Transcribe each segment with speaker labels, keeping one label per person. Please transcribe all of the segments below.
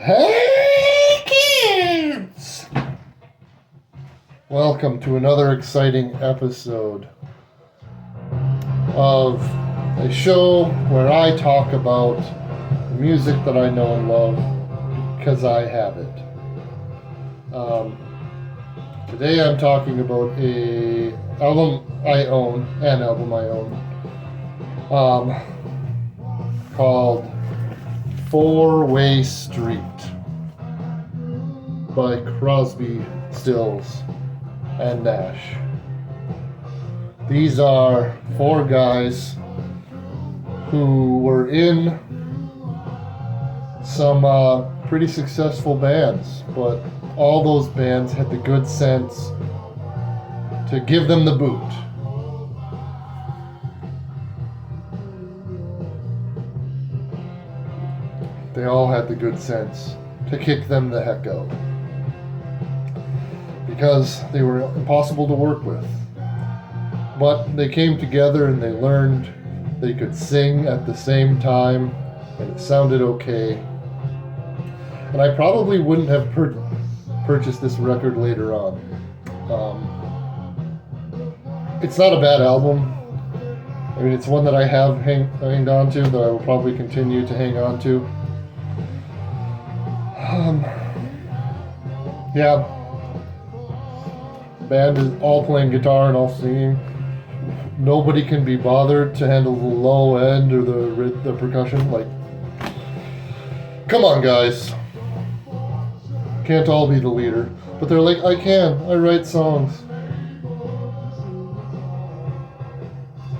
Speaker 1: Hey kids! Welcome to another exciting episode of a show where I talk about the music that I know and love because I have it. Today I'm talking about an album I own called Four-Way Street by Crosby, Stills, and Nash. These are four guys who were in some pretty successful bands, but all those bands had the good sense to give them the boot. They all had the good sense to kick them the heck out because they were impossible to work with. But they came together and they learned they could sing at the same time and it sounded okay. And I probably wouldn't have purchased this record later on. It's not a bad album. I mean, it's one that I have hanged on to, that I will probably continue to hang on to. Yeah. Band is all playing guitar and all singing. Nobody can be bothered to handle the low end or the percussion. Like, come on, guys. Can't all be the leader. But they're like, I write songs.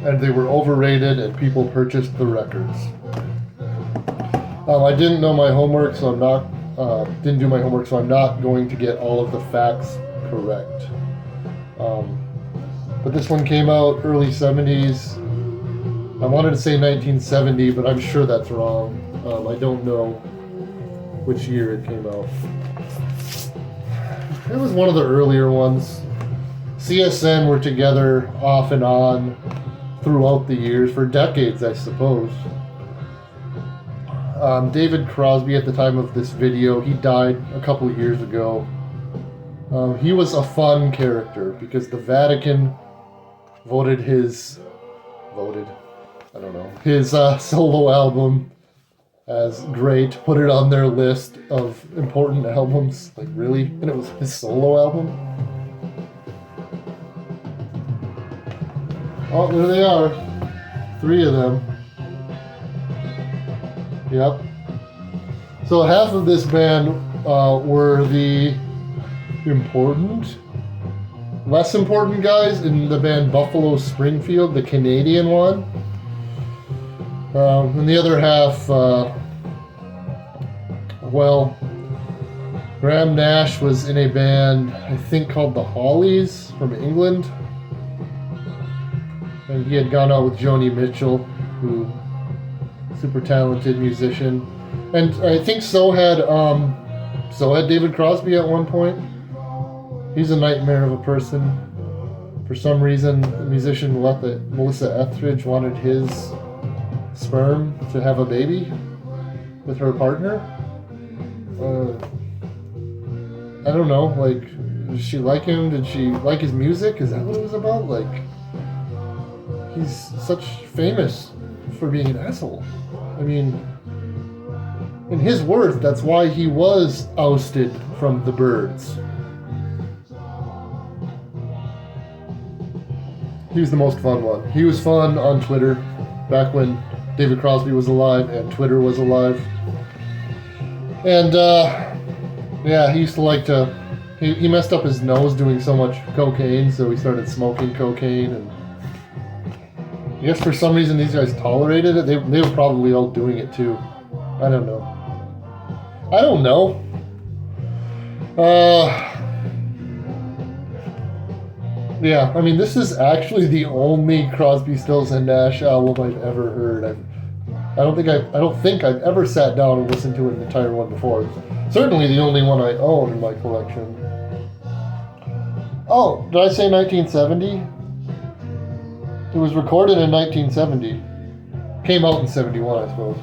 Speaker 1: And they were overrated and people purchased the records. I didn't do my homework, so I'm not going to get all of the facts correct. But this one came out early 70s. I wanted to say 1970, but I'm sure that's wrong. I don't know which year it came out. It was one of the earlier ones. CSN were together off and on throughout the years, for decades, I suppose. David Crosby, at the time of this video, he died a couple years ago. He was a fun character because the Vatican voted his solo album as great, put it on their list of important albums. Like, really? And it was his solo album? Oh, there they are. 3 of them. Yep. So half of this band were the less important guys in the band Buffalo Springfield, the Canadian one. And the other half, Graham Nash was in a band, I think, called the Hollies from England. And he had gone out with Joni Mitchell, who super talented musician. And I think so had David Crosby at one point. He's a nightmare of a person. For some reason, the musician Melissa Etheridge wanted his sperm to have a baby with her partner. I don't know, like, did she like him? Did she like his music? Is that what it was about? Like, he's such famous for being an asshole. I mean, in his words, that's why he was ousted from the Byrds. He was the most fun one. He was fun on Twitter back when David Crosby was alive and Twitter was alive. And, he used to like to... He messed up his nose doing so much cocaine, so he started smoking cocaine. And I guess for some reason these guys tolerated it. They were probably all doing it too. I don't know. Yeah, I mean, this is actually the only Crosby, Stills, and Nash album I've ever heard. I don't think I've ever sat down and listened to an entire one before. It's certainly the only one I own in my collection. Oh, did I say 1970? It was recorded in 1970. Came out in 71, I suppose.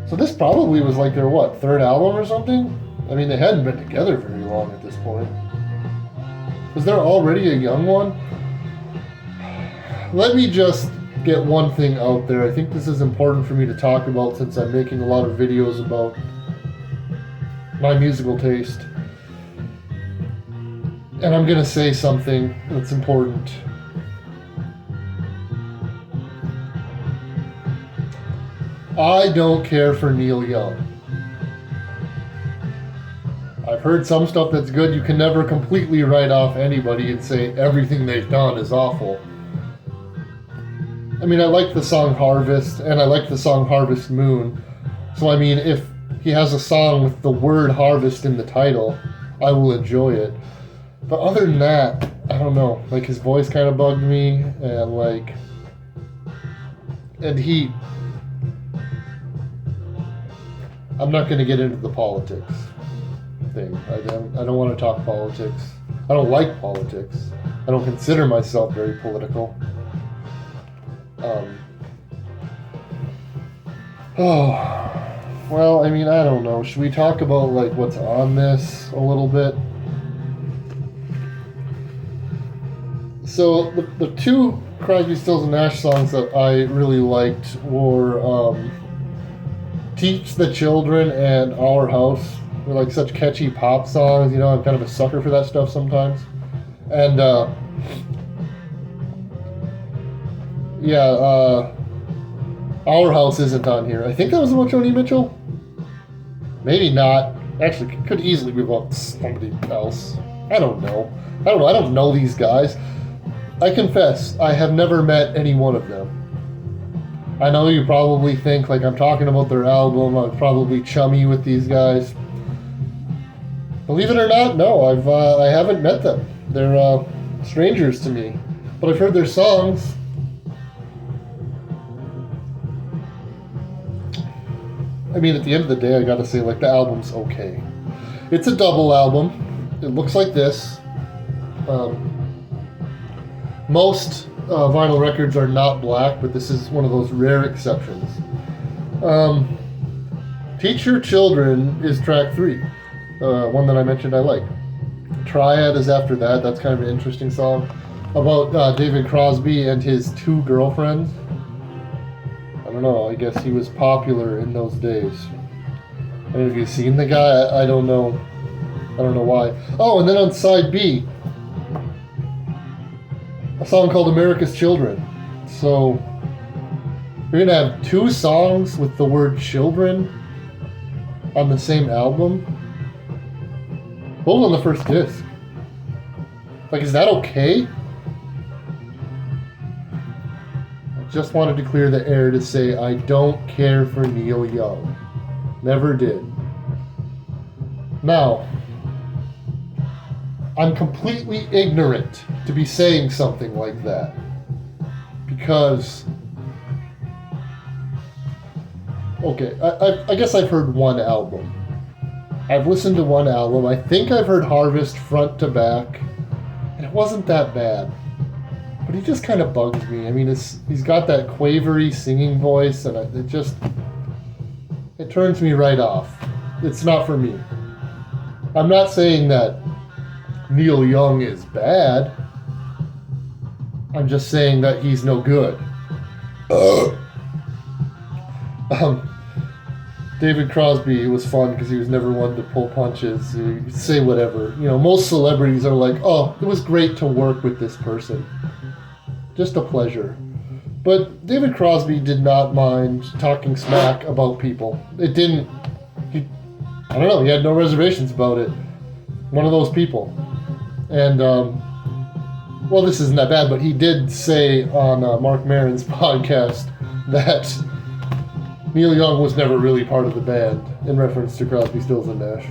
Speaker 1: So this probably was like their, what, third album or something? I mean, they hadn't been together very long at this point. Was there already a young one? Let me just get one thing out there. I think this is important for me to talk about since I'm making a lot of videos about my musical taste. And I'm going to say something that's important. I don't care for Neil Young. I've heard some stuff that's good. You can never completely write off anybody and say everything they've done is awful. I mean, I like the song Harvest, and I like the song Harvest Moon. So, I mean, if he has a song with the word harvest in the title, I will enjoy it. But other than that, I don't know. Like, his voice kind of bugged me, and like... And he... I'm not going to get into the politics thing. I don't want to talk politics. I don't like politics. I don't consider myself very political. Well, I mean, I don't know. Should we talk about, like, what's on this a little bit? So, the two Crosby, Stills, and Nash songs that I really liked were Teach the Children and Our House. They're, like, such catchy pop songs. You know, I'm kind of a sucker for that stuff sometimes. And, Our House isn't on here. I think that was about Joni Mitchell. Maybe not. Actually, could easily be about somebody else. I don't know. I don't know these guys. I confess, I have never met any one of them. I know you probably think, like, I'm talking about their album, I'm probably chummy with these guys. Believe it or not, no, I haven't met them. They're strangers to me. But I've heard their songs. I mean, at the end of the day, I gotta say, like, the album's okay. It's a double album. It looks like this. Most vinyl records are not black, but this is one of those rare exceptions. Teach Your Children is track 3. One that I mentioned I like. Triad is after that. That's kind of an interesting song. About David Crosby and his 2 girlfriends. I don't know, I guess he was popular in those days. I mean, have you seen the guy? I don't know. I don't know why. Oh, and then on side B, a song called America's Children. So, you're gonna have 2 songs with the word children on the same album? Both on the first disc. Like, is that okay? Just wanted to clear the air to say I don't care for Neil Young. Never did. Now, I'm completely ignorant to be saying something like that. Because, okay, I guess I've heard one album. I've listened to one album. I think I've heard Harvest front to back. And it wasn't that bad. But he just kind of bugs me. I mean, he's got that quavery singing voice, and it turns me right off. It's not for me. I'm not saying that Neil Young is bad. I'm just saying that he's no good. David Crosby was fun because he was never one to pull punches. You could say whatever. You know, most celebrities are like, oh, it was great to work with this person. Just a pleasure. But David Crosby did not mind talking smack about people. I don't know, he had no reservations about it. One of those people. And, well, this isn't that bad, but he did say on Mark Maron's podcast that Neil Young was never really part of the band, in reference to Crosby, Stills, and Nash.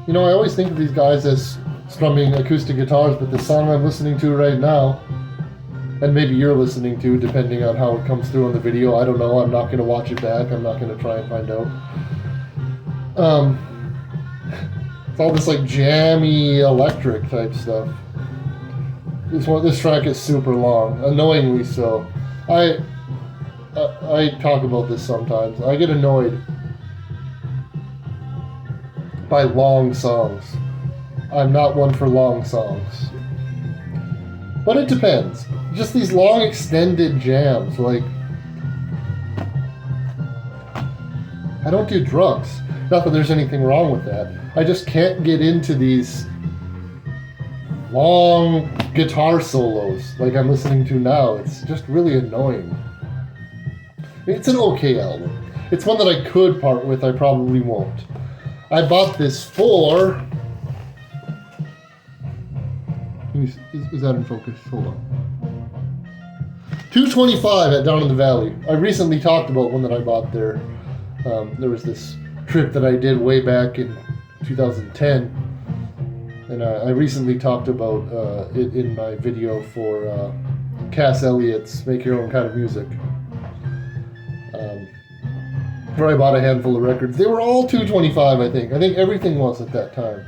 Speaker 1: You know, I always think of these guys as strumming acoustic guitars, but the song I'm listening to right now, and maybe you're listening to, depending on how it comes through on the video, I don't know, I'm not going to watch it back, I'm not going to try and find out. It's all this like jammy electric type stuff. This track is super long, annoyingly so. I talk about this sometimes. I get annoyed by long songs. I'm not one for long songs. But it depends. Just these long extended jams, like, I don't do drugs. Not that there's anything wrong with that. I just can't get into these long guitar solos like I'm listening to now. It's just really annoying. It's an okay album. It's one that I could part with. I probably won't. I bought this for... Is that in focus? Hold on. $2.25 at Down in the Valley. I recently talked about one that I bought there. There was this trip that I did way back in 2010, and I recently talked about it in my video for Cass Elliott's Make Your Own Kind of Music, where I bought a handful of records. They were all $2.25, I think. I think everything was at that time.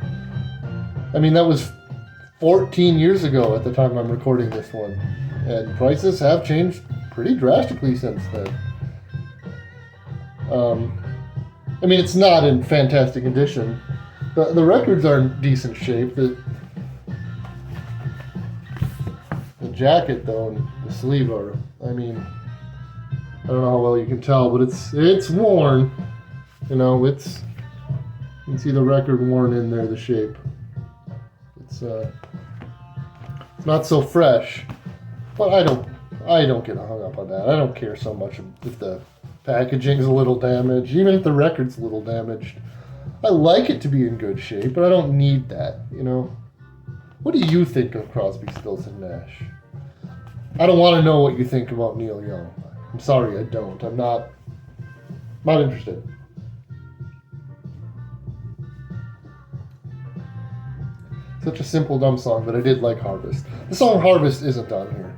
Speaker 1: I mean, that was 14 years ago at the time I'm recording this one, and prices have changed pretty drastically since then. I mean, it's not in fantastic condition. The records are in decent shape. The jacket, though, and the sleeve are, I mean, I don't know how well you can tell, but it's worn. You know, you can see the record worn in there, the shape. It's not so fresh, but I don't get hung up on that. I don't care so much if the packaging's a little damaged, even if the record's a little damaged. I like it to be in good shape, but I don't need that, you know? What do you think of Crosby, Stills, and Nash? I don't want to know what you think about Neil Young. I'm sorry, I don't. I'm not interested. Such a simple, dumb song, but I did like Harvest. The song Harvest isn't on here.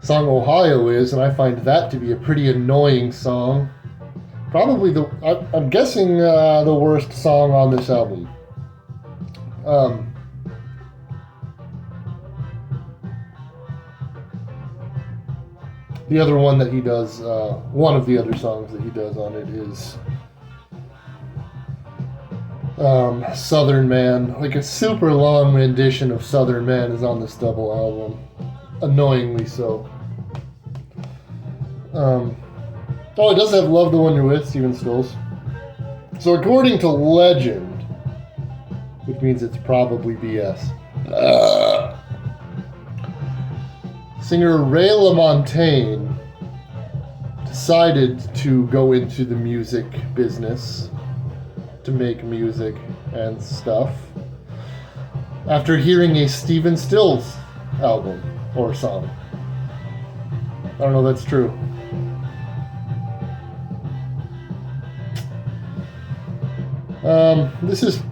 Speaker 1: The song Ohio is, and I find that to be a pretty annoying song. Probably I'm guessing the worst song on this album. The other one that he does, one of the other songs that he does on it is Southern Man. Like a super long rendition of Southern Man is on this double album. Annoyingly so. Oh, it does have Love the One You're With, Steven Stills. So according to legend, which means it's probably BS, singer Ray LaMontagne decided to go into the music business, to make music and stuff, after hearing a Steven Stills album or song. I don't know if that's true. This is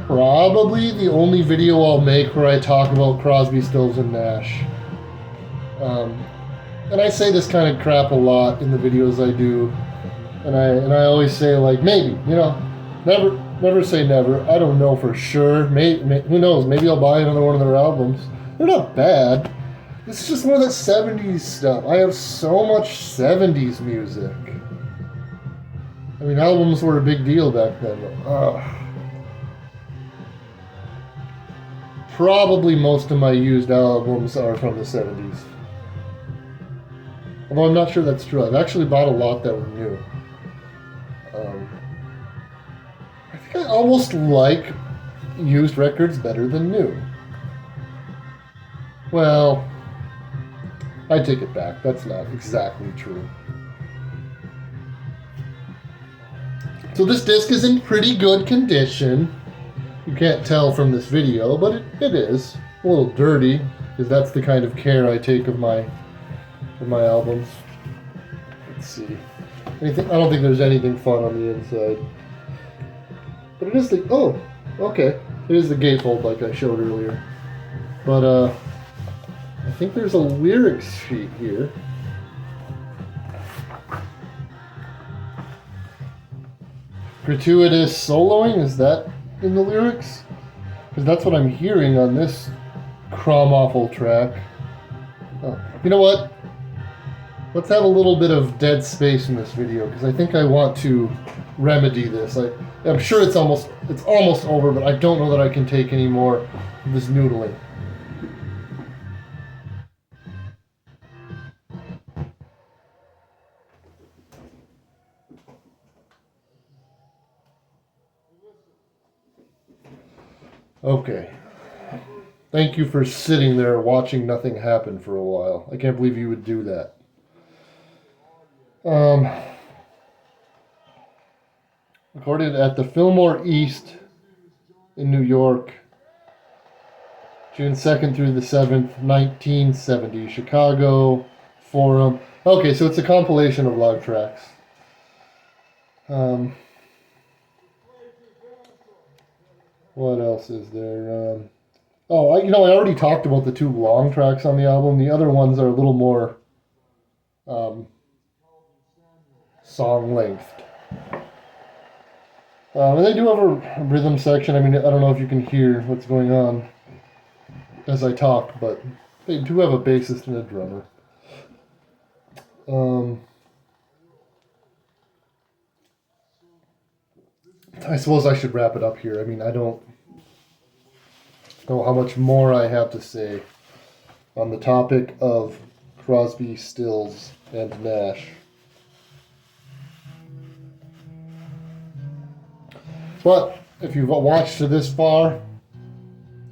Speaker 1: probably the only video I'll make where I talk about Crosby, Stills, and Nash. And I say this kind of crap a lot in the videos I do, and I always say, like, maybe, you know, never say never. I don't know for sure. Who knows? Maybe I'll buy another one of their albums. They're not bad. This is just one of that 70s stuff. I have so much 70s music. I mean, albums were a big deal back then. Probably most of my used albums are from the 70s. Although I'm not sure that's true. I've actually bought a lot that were new. I think I almost like used records better than new. Well, I take it back. That's not exactly true. So this disc is in pretty good condition. You can't tell from this video, but it is. A little dirty, because that's the kind of care I take of my albums. Let's see. I don't think there's anything fun on the inside. But it is the... Oh, okay. It is the gatefold like I showed earlier. But, I think there's a lyrics sheet here. Gratuitous soloing, is that in the lyrics? Because that's what I'm hearing on this Cromawful track. Oh, you know what? let's have a little bit of dead space in this video because I think I want to remedy this. I'm sure it's almost over, but I don't know that I can take any more of this noodling. Okay. Thank you for sitting there watching nothing happen for a while. I can't believe you would do that. Recorded at the Fillmore East in New York, June 2nd through the 7th, 1970. Chicago Forum. Okay, so it's a compilation of live tracks. What else is there? I already talked about the 2 long tracks on the album. The other ones are a little more song-lengthed. And they do have a rhythm section. I mean, I don't know if you can hear what's going on as I talk, but they do have a bassist and a drummer. I suppose I should wrap it up here. I mean, I don't know how much more I have to say on the topic of Crosby, Stills, and Nash. But if you've watched to this far,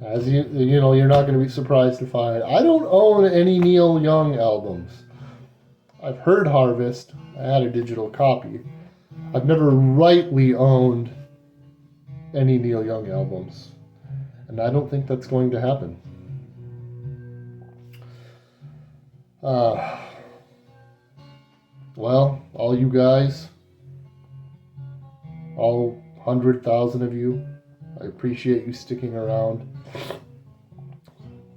Speaker 1: as you know, you're not going to be surprised to find I don't own any Neil Young albums. I've heard Harvest. I had a digital copy. I've never rightly owned any Neil Young albums. And I don't think that's going to happen. Well, all you guys, all 100,000 of you, I appreciate you sticking around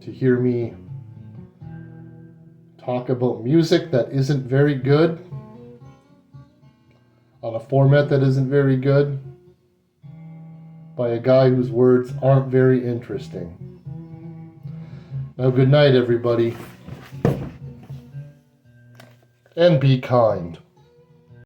Speaker 1: to hear me talk about music that isn't very good, on a format that isn't very good, by a guy whose words aren't very interesting. Now, good night, everybody. And be kind.